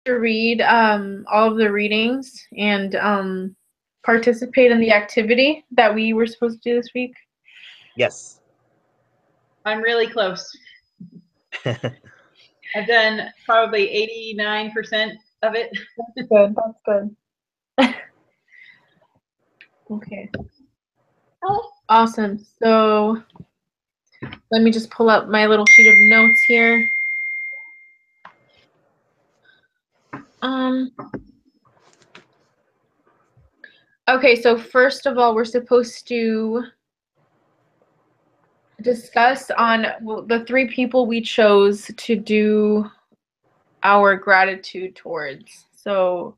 to read all of the readings and participate in the activity that we were supposed to do this week? Yes. I'm really close. I've done probably 89% of it. That's good. That's good. Okay. Awesome. So let me just pull up my little sheet of notes here. Okay, so first of all, we're supposed to discuss on the 3 people we chose to do our gratitude towards. So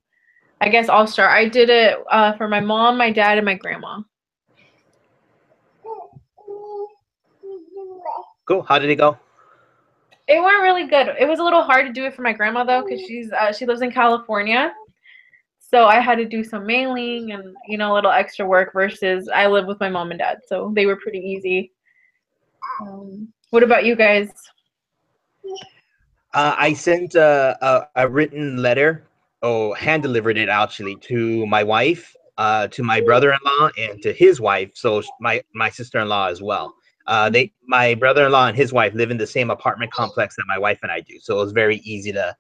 I guess I'll start. I did it for my mom, my dad, and my grandma. Cool. How did it go? It went really good. It was a little hard to do it for my grandma though, because she lives in California. So I had to do some mailing and a little extra work versus I live with my mom and dad. So they were pretty easy. What about you guys? I sent a written letter, hand delivered it actually, to my wife, to my brother-in-law, and to his wife. So my sister-in-law as well. My brother-in-law and his wife live in the same apartment complex that my wife and I do. So it was very easy to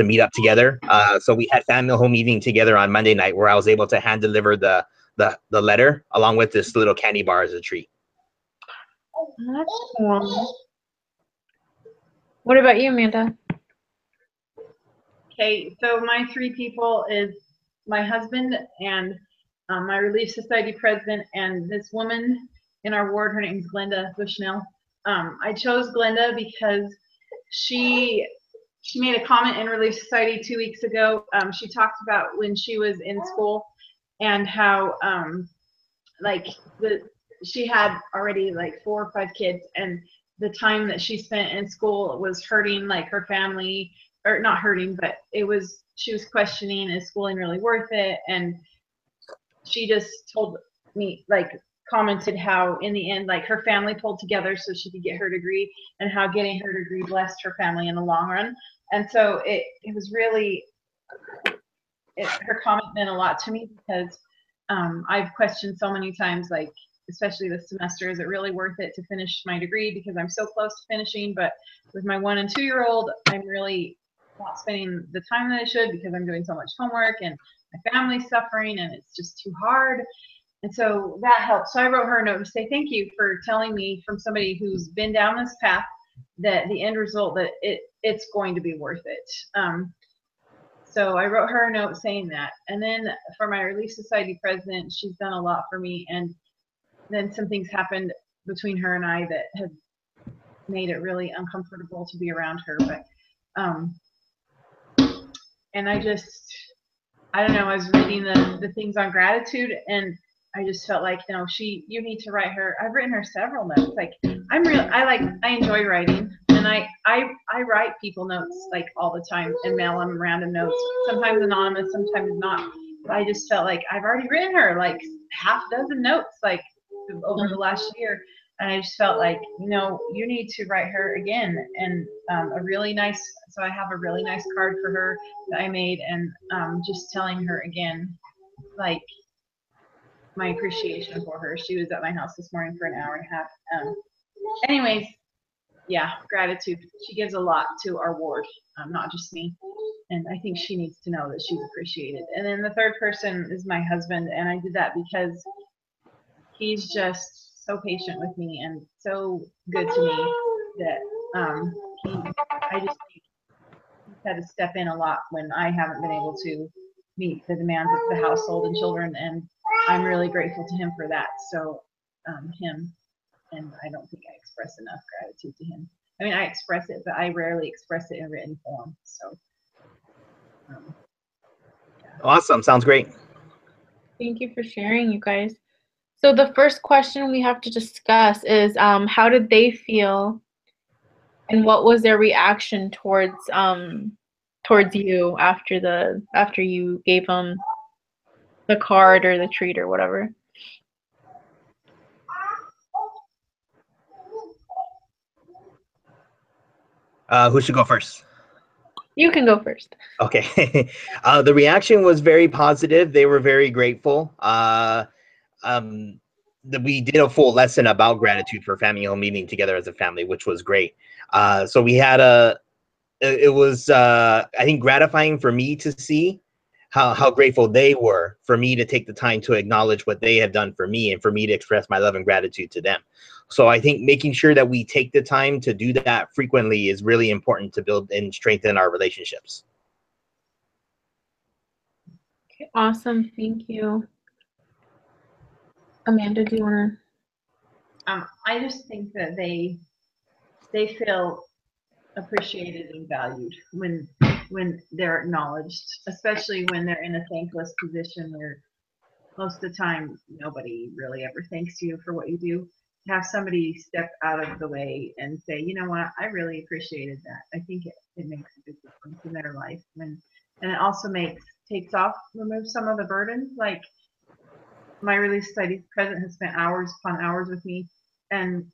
meet up together. So we had family home meeting together on Monday night, where I was able to hand deliver the letter along with this little candy bar as a treat. That's cool. What about you, Amanda? Okay, so my 3 people is my husband and my Relief Society president and this woman in our ward. Her name is Glenda Bushnell. I chose Glenda because she made a comment in Relief Society 2 weeks ago. She talked about when she was in school and how she had already like 4 or 5 kids, and the time that she spent in school was hurting like her family, or not hurting, but she was questioning, is schooling really worth it? And she just told me, commented how in the end, her family pulled together so she could get her degree, and how getting her degree blessed her family in the long run. And so it was really, her comment meant a lot to me, because I've questioned so many times, especially this semester, is it really worth it to finish my degree, because I'm so close to finishing, but with my 1- and 2-year-old, I'm really not spending the time that I should, because I'm doing so much homework and my family's suffering and it's just too hard. And so that helped. So I wrote her a note to say thank you for telling me, from somebody who's been down this path, that the end result, that it's going to be worth it. So I wrote her a note saying that. And then for my Relief Society president, she's done a lot for me, and then some things happened between her and I that have made it really uncomfortable to be around her. But and I don't know, I was reading the things on gratitude, and I just felt like, you need to write her. I've written her several notes. I enjoy writing, and I write people notes all the time and mail them random notes, sometimes anonymous, sometimes not. But I just felt like I've already written her half dozen notes over the last year, and I just felt like, you need to write her again. And so I have a really nice card for her that I made, and just telling her again, my appreciation for her. She was at my house this morning for an hour and a half. Anyways, yeah, gratitude. She gives a lot to our ward, not just me. And I think she needs to know that she's appreciated. And then the 3rd person is my husband, and I did that because he's just so patient with me and so good to me that I just think he's had to step in a lot when I haven't been able to meet the demands of the household and children, and I'm really grateful to him for that. So him, and I don't think I express enough gratitude to him. I mean, I express it, but I rarely express it in written form. So yeah. Awesome. Sounds great. Thank you for sharing, you guys. So the first question we have to discuss is how did they feel, and what was their reaction towards you after you gave them the card or the treat or whatever? Who should go first? You can go first. Okay. The reaction was very positive. They were very grateful. We did a full lesson about gratitude for family home meeting together as a family, which was great. So we had it was, I think, gratifying for me to see how grateful they were for me to take the time to acknowledge what they have done for me and for me to express my love and gratitude to them. So I think making sure that we take the time to do that frequently is really important to build and strengthen our relationships. Okay, awesome. Thank you. Amanda, do you want I just think that they feel appreciated and valued when they're acknowledged, especially when they're in a thankless position where most of the time nobody really ever thanks you for what you do. Have somebody step out of the way and say, you know what, I really appreciated that. I think it makes a big difference in their life. And it also removes some of the burden. Like my Release Society president has spent hours upon hours with me, and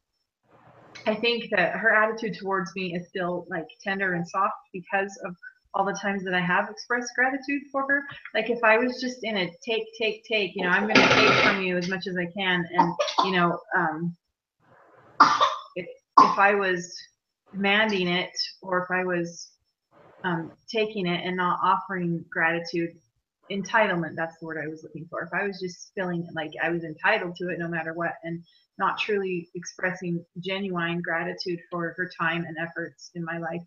I think that her attitude towards me is still like tender and soft because of all the times that I have expressed gratitude for her. Like if I was just in a take, I'm going to take from you as much as I can. And, if I was demanding it, or if I was taking it and not offering gratitude, entitlement, that's the word I was looking for. If I was just feeling like I was entitled to it no matter what, and not truly expressing genuine gratitude for her time and efforts in my life,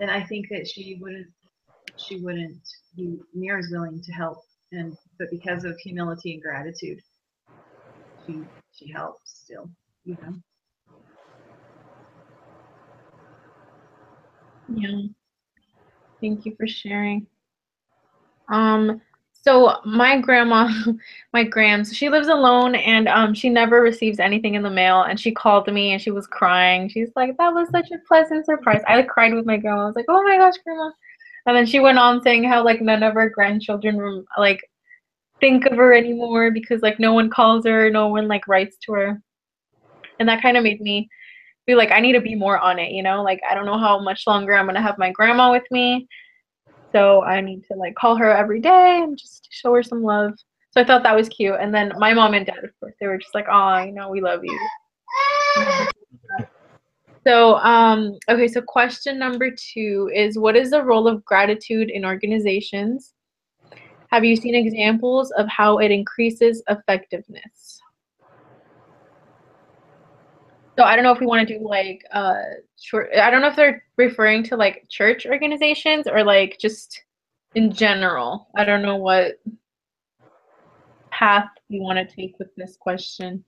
then I think that she wouldn't be near as willing to help. But because of humility and gratitude, she helps still, Yeah. Thank you for sharing. So my grandma, my grams, she lives alone, and she never receives anything in the mail, and she called me and she was crying. She's like, that was such a pleasant surprise. I cried with my grandma. I was like, oh my gosh, grandma. And then she went on saying how like none of her grandchildren like think of her anymore because like no one calls her, no one like writes to her. And that kind of made me feel like I need to be more on it, like I don't know how much longer I'm gonna have my grandma with me. So I need to like call her every day and just show her some love. So I thought that was cute. And then my mom and dad, of course, they were just like, oh, we love you. So, okay, so question number 2 is, what is the role of gratitude in organizations? Have you seen examples of how it increases effectiveness? So I don't know if we want to do like short. I don't know if they're referring to like church organizations or like just in general. I don't know what path you want to take with this question.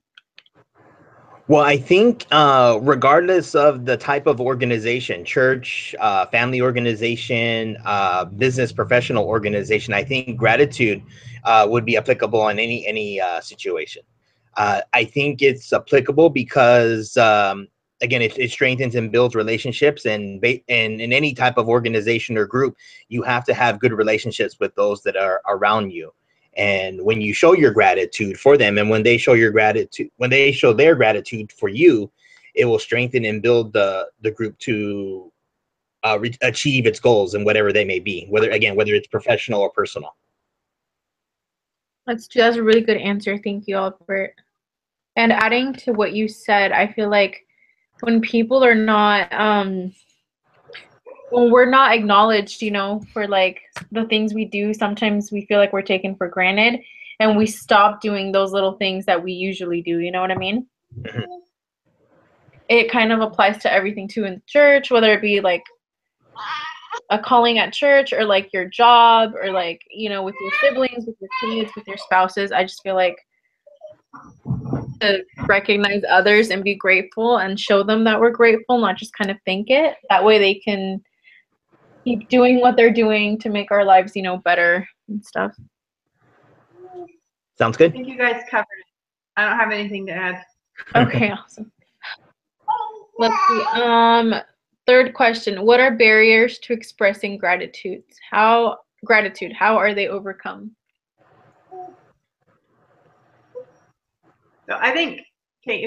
Well, I think regardless of the type of organization, church, family organization, business professional organization, I think gratitude would be applicable in any situation. I think it's applicable because again, it strengthens and builds relationships, and in any type of organization or group, you have to have good relationships with those that are around you. And when you show your gratitude for them, and when they show their gratitude for you, it will strengthen and build the group to achieve its goals and whatever they may be, whether it's professional or personal. That's a really good answer. Thank you, Albert. And adding to what you said, I feel like when people are not, when we're not acknowledged, for like the things we do, sometimes we feel like we're taken for granted, and we stop doing those little things that we usually do. You know what I mean? Mm-hmm. It kind of applies to everything too in church, whether it be like a calling at church or like your job or like, with your siblings, with your kids, with your spouses. I just feel like to recognize others and be grateful and show them that we're grateful, not just kind of think it. That way they can keep doing what they're doing to make our lives, better and stuff. Sounds good. I think you guys covered it. I don't have anything to add. Okay, awesome. Let's see. Third question. What are barriers to expressing gratitude? How are they overcome? So I think, okay,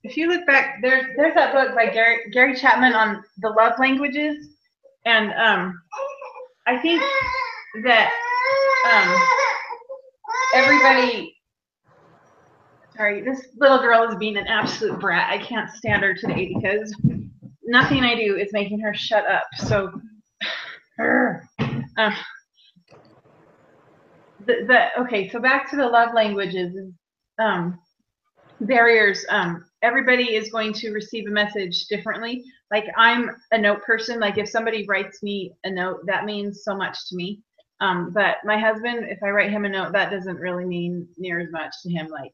if you look back, there's that book by Gary Chapman on the love languages, And I think that everybody, sorry, this little girl is being an absolute brat. I can't stand her today because nothing I do is making her shut up. So, okay, so back to the love languages, barriers. Everybody is going to receive a message differently. Like, I'm a note person. Like, if somebody writes me a note, that means so much to me. But my husband, if I write him a note, that doesn't really mean near as much to him. Like,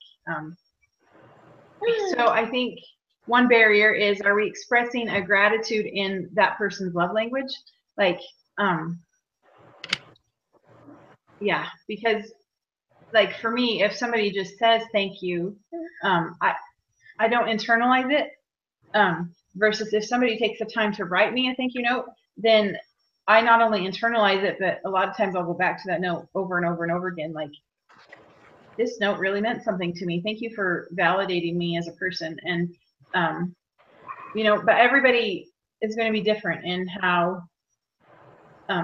so I think one barrier is, are we expressing a gratitude in that person's love language? Like, yeah, because like for me, if somebody just says thank you, I don't internalize it. Versus if somebody takes the time to write me a thank you note, then I not only internalize it, but a lot of times I'll go back to that note over and over and over again. Like, this note really meant something to me. Thank you for validating me as a person. And, you know, but everybody is going to be different in how,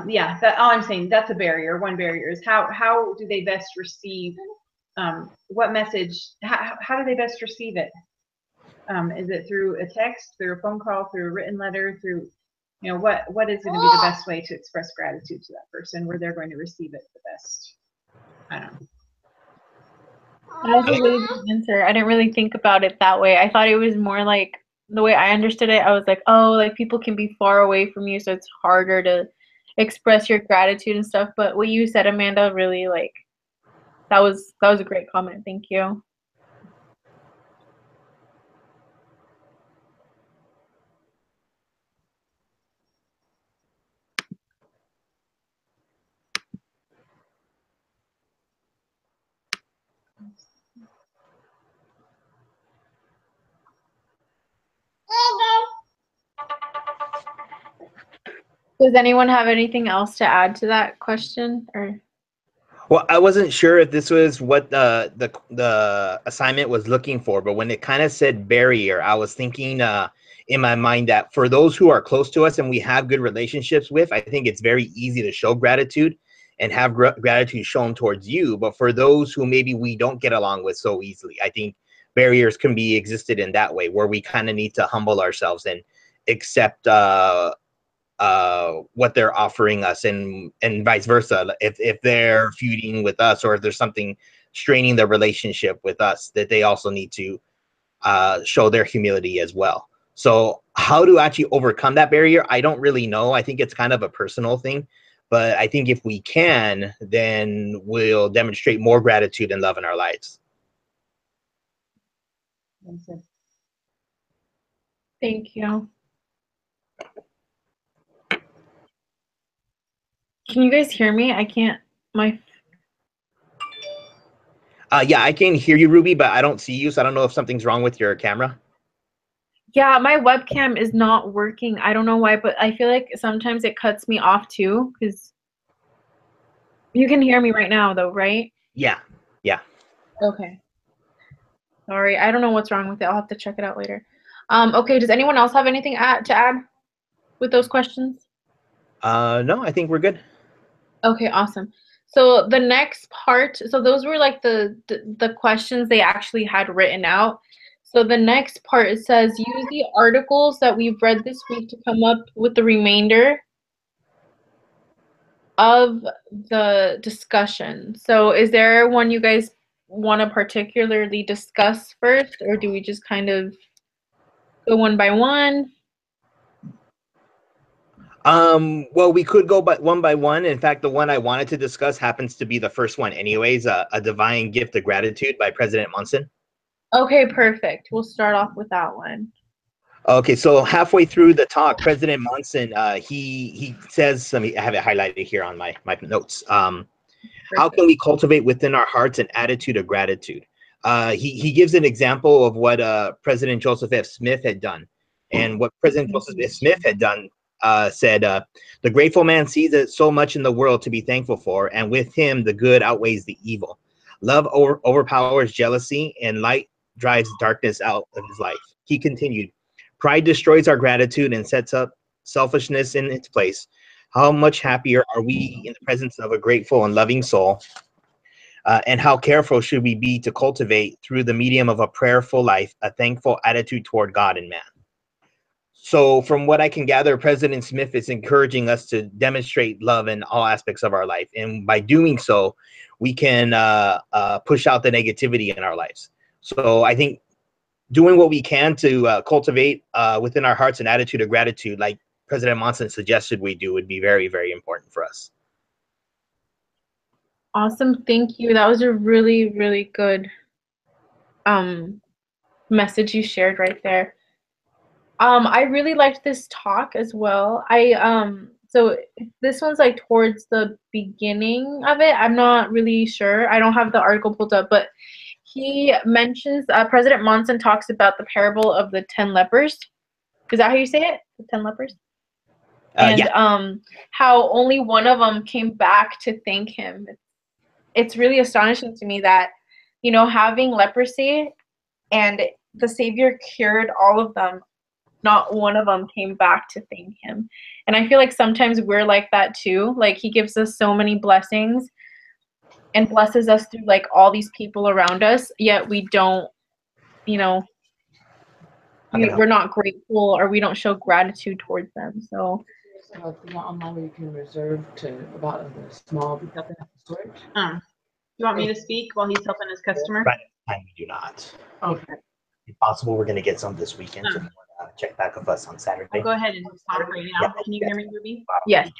yeah, that all I'm saying, that's a barrier. One barrier is how do they best receive, what message, how do they best receive it? Is it through a text, through a phone call, through a written letter, through, you know, what is going to be the best way to express gratitude to that person where they're going to receive it the best? I don't know. That was a really good answer. I didn't really think about it that way. I thought it was more like, the way I understood it, I was like, oh, like people can be far away from you, so it's harder to express your gratitude and stuff. But what you said, Amanda, really, like, that was a great comment. Thank you. Does anyone have anything else to add to that question? Or Well, I wasn't sure if this was what the assignment was looking for, but when it kind of said barrier, I was thinking in my mind that for those who are close to us and we have good relationships with, I think it's very easy to show gratitude and have gratitude shown towards you. But for those who maybe we don't get along with so easily, I think barriers can be existed in that way, where we kind of need to humble ourselves and accept what they're offering us, and vice versa. If they're feuding with us, or if there's something straining the relationship with us, that they also need to show their humility as well. So how to actually overcome that barrier, I don't really know. I think it's kind of a personal thing, but I think if we can, then we'll demonstrate more gratitude and love in our lives. thank you. Can you guys hear me? I can't. Yeah, I can hear you, Ruby, but I don't see you, so I don't know if something's wrong with your camera. Yeah, my webcam is not working. I don't know why, but I feel like sometimes it cuts me off too, because you can hear me right now though, right? Yeah. Okay. Sorry, I don't know what's wrong with it. I'll have to check it out later. Okay, does anyone else have anything to add with those questions? No, I think we're good. Okay, awesome. So the next part, so those were like the questions they actually had written out. So the next part, it says, use the articles that we've read this week to come up with the remainder of the discussion. So is there one you guys want to particularly discuss first, or do we just kind of go one by one? Well, we could go one by one. In fact, the one I wanted to discuss happens to be the first one anyways, A Divine Gift of Gratitude by President Monson. Okay, perfect. We'll start off with that one. Okay, so halfway through the talk, President Monson, he says, I have it highlighted here on my notes. How can we cultivate within our hearts an attitude of gratitude? He gives an example of what President Joseph F. Smith had done. And what President Joseph F. Smith had done said, the grateful man sees it so much in the world to be thankful for, and with him the good outweighs the evil. Love overpowers jealousy, and light drives darkness out of his life. He continued, pride destroys our gratitude and sets up selfishness in its place, how much happier are we in the presence of a grateful and loving soul? And how careful should we be to cultivate, through the medium of a prayerful life, a thankful attitude toward God and man? So from what I can gather, President Smith is encouraging us to demonstrate love in all aspects of our life. And by doing so, we can push out the negativity in our lives. So I think doing what we can to cultivate within our hearts an attitude of gratitude, like President Monson suggested we do, would be very, very important for us. Awesome. Thank you. That was a really, really good message you shared right there. I really liked this talk as well. So this one's like towards the beginning of it. I'm not really sure. I don't have the article pulled up, but he mentions President Monson talks about the parable of the 10 lepers. Is that how you say it? The 10 lepers? And Yeah. How only one of them came back to thank him. It's really astonishing to me that, you know, having leprosy and the Savior cured all of them, not one of them came back to thank him. And I feel like sometimes we're like that too. Like he gives us so many blessings and blesses us through like all these people around us, yet we don't, you know, we're not grateful or we don't show gratitude towards them. So online where you can reserve to about a small helping storage. You want me to speak while he's helping his customer? Right. We do not. Okay. If possible, we're going to get some this weekend. So check back with us on Saturday. I'll go ahead and talk right now. Can you hear me, Ruby? Yes.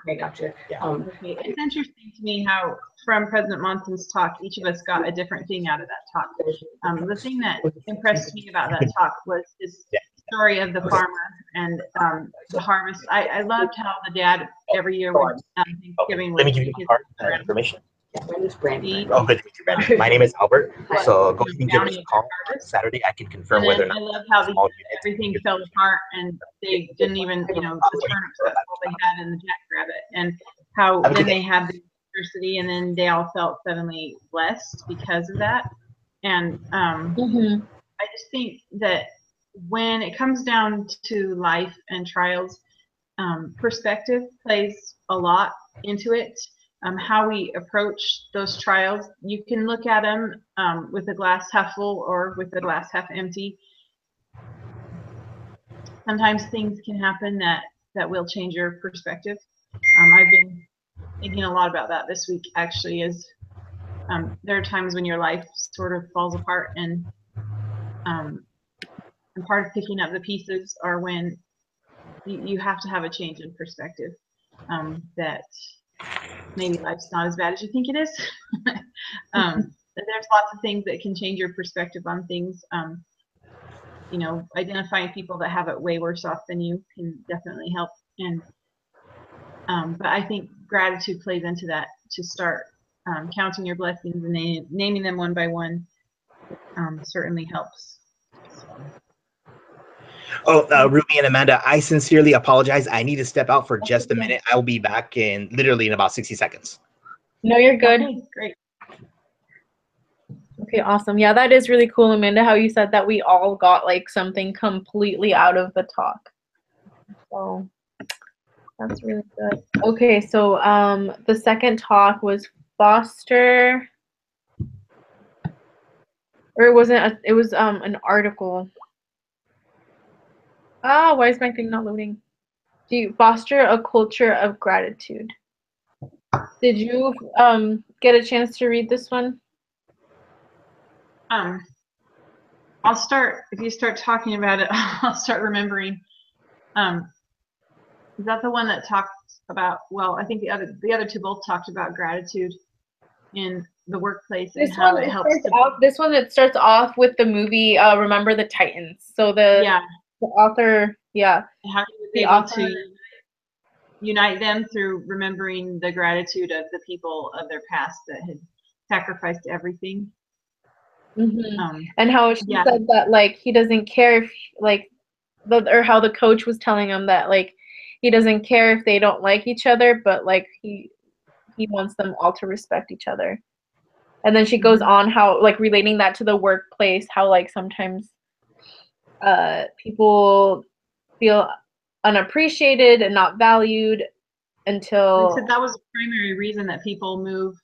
Okay, gotcha. Yeah. Okay. It's interesting to me how from President Monson's talk, each of us got a different thing out of that talk. The thing that impressed me about that talk was his story of the farmer and the harvest. I loved how the dad every year would Thanksgiving would Let me give you take my his card information. My name is Brandy. Oh, good to meet you, Brandon. My name is Albert. So go ahead and give us a call Saturday. I can confirm and whether or then not. I love how everything fell apart and they didn't even, you know, the turnips, that's all they had in the jackrabbit. And how then they had the diversity and then they all felt suddenly blessed because of that. And I just think that when it comes down to life and trials, perspective plays a lot into it. How we approach those trials, you can look at them with a glass half full or with the glass half empty. Sometimes things can happen that will change your perspective. I've been thinking a lot about that this week, actually, as there are times when your life sort of falls apart and part of picking up the pieces are when you have to have a change in perspective, that maybe life's not as bad as you think it is. There's lots of things that can change your perspective on things. You know, identifying people that have it way worse off than you can definitely help. And but I think gratitude plays into that, to start counting your blessings and naming them one by one certainly helps. Oh, Ruby and Amanda, I sincerely apologize. I need to step out for just a minute. I will be back literally in about 60 seconds. No, you're good. Okay, great. Okay, awesome. Yeah, that is really cool, Amanda, how you said that we all got like something completely out of the talk. So that's really good. Okay, so the second talk was foster, or it wasn't, it was an article. Ah, why is my thing not loading? Do you foster a culture of gratitude? Did you get a chance to read this one? I'll start, if you start talking about it, I'll start remembering. Is that the one that talked about, well, I think the other two both talked about gratitude in the workplace and how it helps. This one, it starts off with the movie Remember the Titans. So the author, how he was able to unite them through remembering the gratitude of the people of their past that had sacrificed everything. And how she said that, like, he doesn't care if, like, or how the coach was telling him that, like, he doesn't care if they don't like each other, but like he wants them all to respect each other. And then she goes on how, like, relating that to the workplace, how like sometimes people feel unappreciated and not valued until. They said that was the primary reason that people move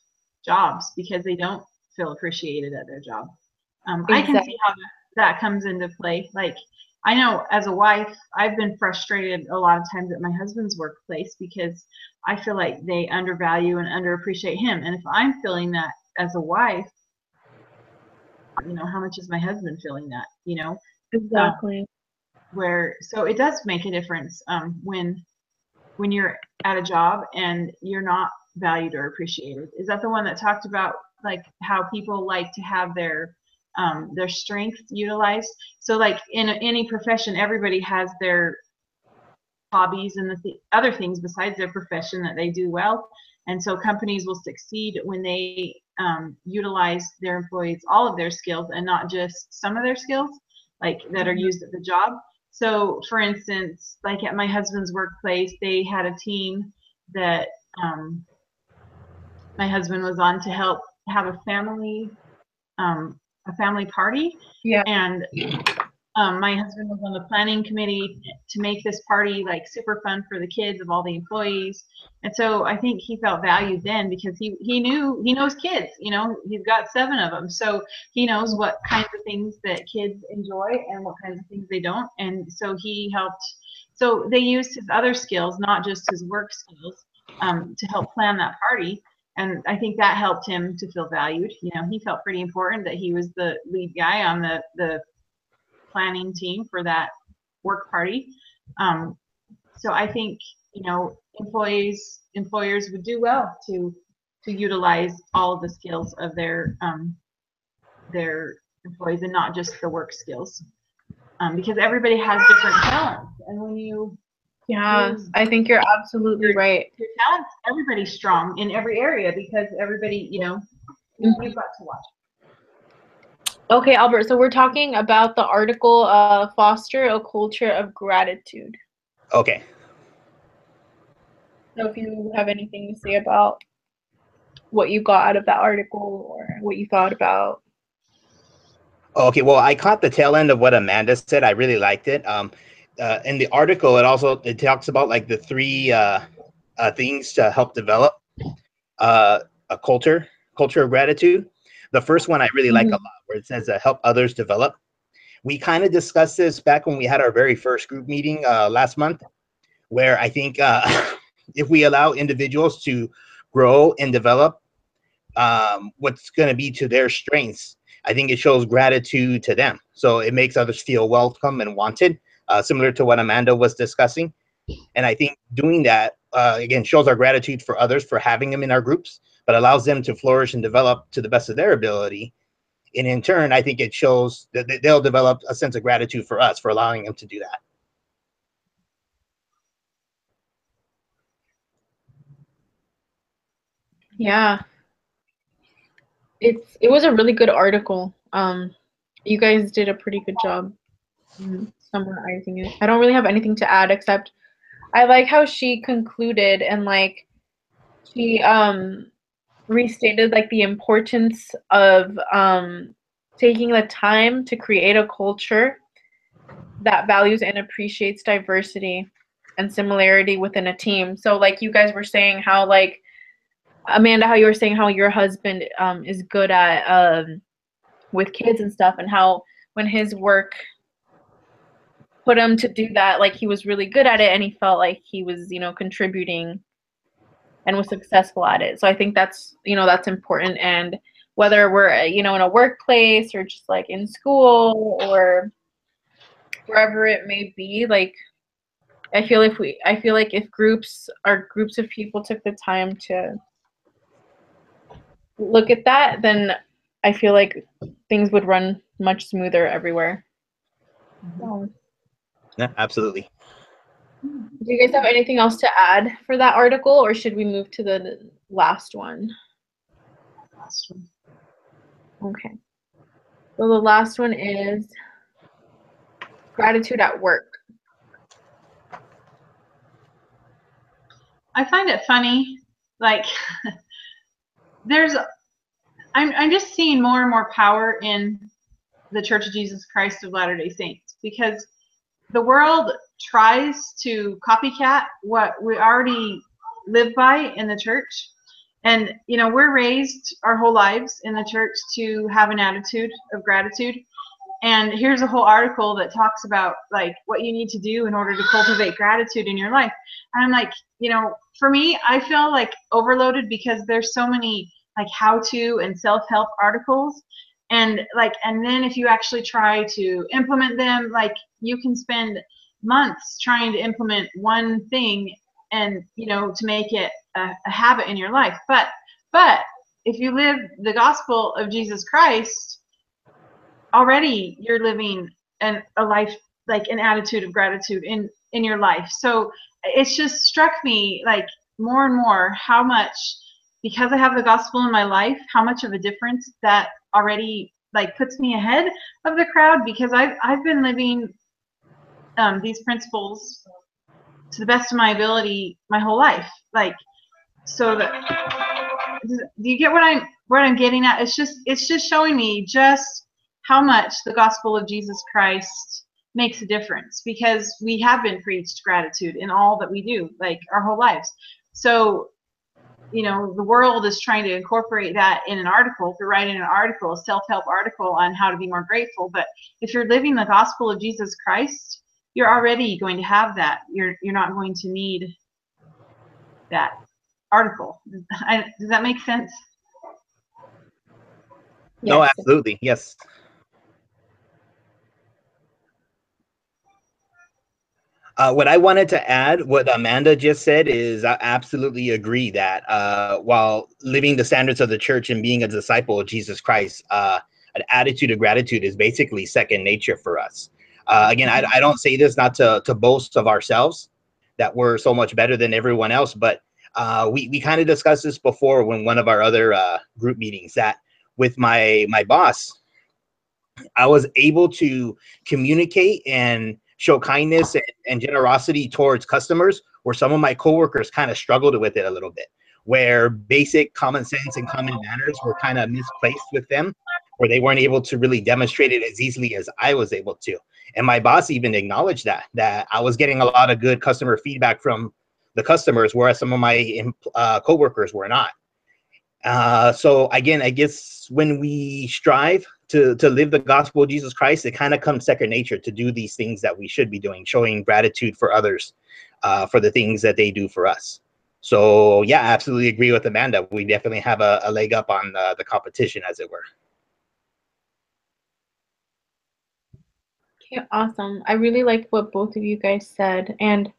jobs, because they don't feel appreciated at their job. I can see how that comes into play. Like, I know as a wife, I've been frustrated a lot of times at my husband's workplace because I feel like they undervalue and underappreciate him. And if I'm feeling that as a wife, you know, how much is my husband feeling that, you know? Exactly. So it does make a difference when you're at a job and you're not valued or appreciated. Is that the one that talked about like how people like to have their strength utilized? So like in any profession, everybody has their hobbies and the other things besides their profession that they do well. And so companies will succeed when they utilize their employees, all of their skills and not just some of their skills, like that are used at the job. So for instance, like at my husband's workplace, they had a team that my husband was on to help have a family party. Yeah. And my husband was on the planning committee to make this party like super fun for the kids of all the employees. And so I think he felt valued then because he knows kids, you know, he's got 7 of them. So he knows what kinds of things that kids enjoy and what kinds of things they don't. And so he helped. So they used his other skills, not just his work skills, to help plan that party. And I think that helped him to feel valued. You know, he felt pretty important that he was the lead guy on the planning team for that work party. So I think, you know, employers would do well to utilize all of the skills of their employees and not just the work skills, because everybody has different talents. And when you I think you're absolutely right. Your talents, everybody's strong in every area because everybody, you know, you've got to watch. Okay, Albert, so we're talking about the article, Foster a Culture of Gratitude. Okay. So if you have anything to say about what you got out of that article or what you thought about. Okay, well, I caught the tail end of what Amanda said. I really liked it. In the article, it talks about like the 3 things to help develop a culture of gratitude. The first one I really like a lot, where it says help others develop. We kind of discussed this back when we had our very first group meeting last month, where I think if we allow individuals to grow and develop what's going to be to their strengths, I think it shows gratitude to them. So it makes others feel welcome and wanted, similar to what Amanda was discussing. And I think doing that, again, shows our gratitude for others for having them in our groups, but allows them to flourish and develop to the best of their ability. And in turn, I think it shows that they'll develop a sense of gratitude for us for allowing them to do that. Yeah. It was a really good article. You guys did a pretty good job summarizing it. I don't really have anything to add except I like how she concluded and like she restated like the importance of taking the time to create a culture that values and appreciates diversity and similarity within a team. So like you guys were saying how like Amanda, how you were saying how your husband is good at with kids and stuff, and how when his work put him to do that, like he was really good at it and he felt like he was, you know, contributing and was successful at it. So I think that's, you know, that's important. And whether we're, you know, in a workplace or just like in school or wherever it may be, like I feel like if groups of people took the time to look at that, then I feel like things would run much smoother everywhere. Yeah, absolutely. Do you guys have anything else to add for that article, or should we move to the last one? Okay. So the last one is gratitude at work. I find it funny, like I'm just seeing more and more power in the Church of Jesus Christ of Latter-day Saints, because the world tries to copycat what we already live by in the church. And, you know, we're raised our whole lives in the church to have an attitude of gratitude. And here's a whole article that talks about like what you need to do in order to cultivate gratitude in your life. And I'm like, you know, for me, I feel like overloaded because there's so many like how-to and self-help articles. And like, and then if you actually try to implement them, like you can spend months trying to implement one thing and, you know, to make it a habit in your life. But if you live the gospel of Jesus Christ, already you're living a life, like an attitude of gratitude in your life. So it's just struck me like more and more how much, because I have the gospel in my life, how much of a difference that already like puts me ahead of the crowd, because I've been living these principles to the best of my ability my whole life. Like, so that, do you get what I'm getting at? It's just showing me just how much the gospel of Jesus Christ makes a difference, because we have been preached gratitude in all that we do, like our whole lives. So, you know, the world is trying to incorporate that in an article, to write in an article, a self-help article on how to be more grateful. But if you're living the gospel of Jesus Christ, you're already going to have that. You're not going to need that article. Does that make sense? No, Yes. absolutely. Yes. What I wanted to add, what Amanda just said, is I absolutely agree that while living the standards of the church and being a disciple of Jesus Christ, an attitude of gratitude is basically second nature for us. Again, I don't say this not to boast of ourselves, that we're so much better than everyone else, but we kind of discussed this before when one of our other group meetings, that with my boss, I was able to communicate and show kindness and generosity towards customers, where some of my coworkers kind of struggled with it a little bit, where basic common sense and common manners were kind of misplaced with them, where they weren't able to really demonstrate it as easily as I was able to. And my boss even acknowledged that I was getting a lot of good customer feedback from the customers, whereas some of my coworkers were not. So again, I guess when we strive to live the gospel of Jesus Christ, it kind of comes second nature to do these things that we should be doing, showing gratitude for others for the things that they do for us. So yeah, I absolutely agree with Amanda. We definitely have a leg up on the competition, as it were. Okay, awesome. I really like what both of you guys said, and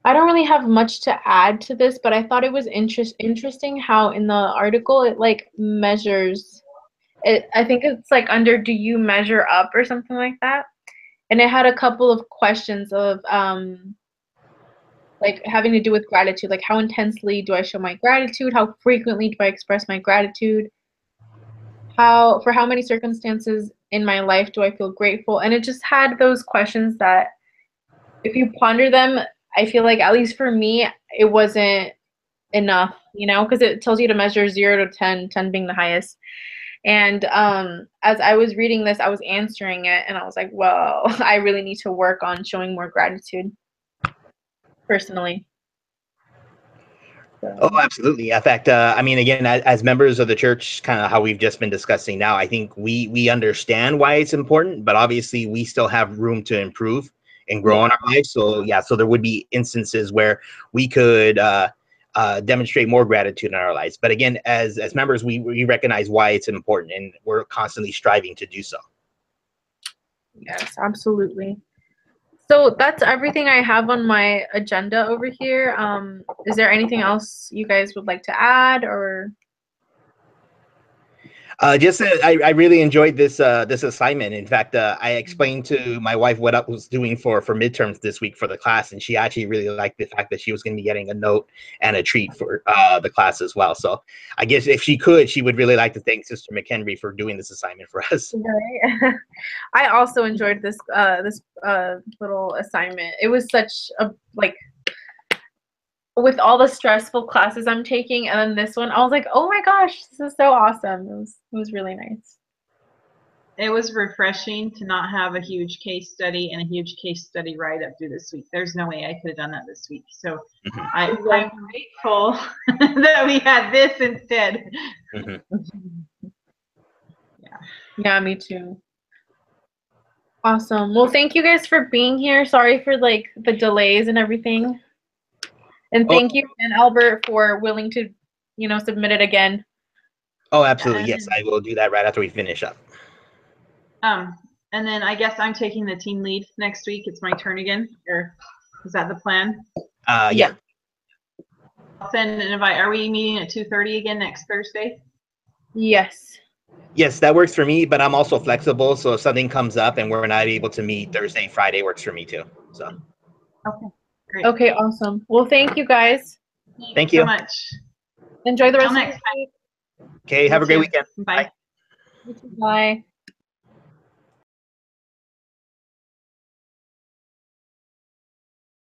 I don't really have much to add to this, but I thought it was interesting how in the article it like measures it. I think it's like under do you measure up or something like that. And it had a couple of questions of like having to do with gratitude, like how intensely do I show my gratitude? How frequently do I express my gratitude? For how many circumstances in my life do I feel grateful? And it just had those questions that if you ponder them, I feel like at least for me, it wasn't enough, you know, because it tells you to measure 0 to 10, 10 being the highest. And as I was reading this, I was answering it, and I was like, well, I really need to work on showing more gratitude personally. So. Oh, absolutely. In fact, I mean, again, as members of the church, kind of how we've just been discussing now, I think we understand why it's important, but obviously we still have room to improve and grow in our lives. So yeah, so there would be instances where we could demonstrate more gratitude in our lives. But again, as members, we recognize why it's important, and we're constantly striving to do so. Yes, absolutely. So that's everything I have on my agenda over here. Is there anything else you guys would like to add, or? Just I really enjoyed this assignment. In fact, I explained to my wife what I was doing for midterms this week for the class, and she actually really liked the fact that she was going to be getting a note and a treat for the class as well. So I guess if she could, she would really like to thank Sister McHenry for doing this assignment for us. Right. I also enjoyed this little assignment. It was such a with all the stressful classes I'm taking, and then this one, I was like, oh my gosh, this is so awesome. It was really nice. it was refreshing to not have a huge case study and a huge case study write-up due this week. There's no way I could have done that this week. So I'm grateful that we had this instead. Yeah, me too. Awesome. Well, thank you guys for being here. Sorry for like the delays and everything. And thank you, and Albert, for willing to, submit it again. Oh, absolutely. Yes, I will do that right after we finish up. And then I guess I'm taking the team lead next week. It's my turn again, or is that the plan? Yeah. I'll send an invite. Are we meeting at 2:30 again next Thursday? Yes. Yes, that works for me, but I'm also flexible. So if something comes up and we're not able to meet Thursday, Friday works for me too. So. Okay. Great. Okay. Awesome. Well, thank you guys. Thank you so much. Enjoy the rest Till of next the week. Okay. Have a great weekend. Bye. Bye.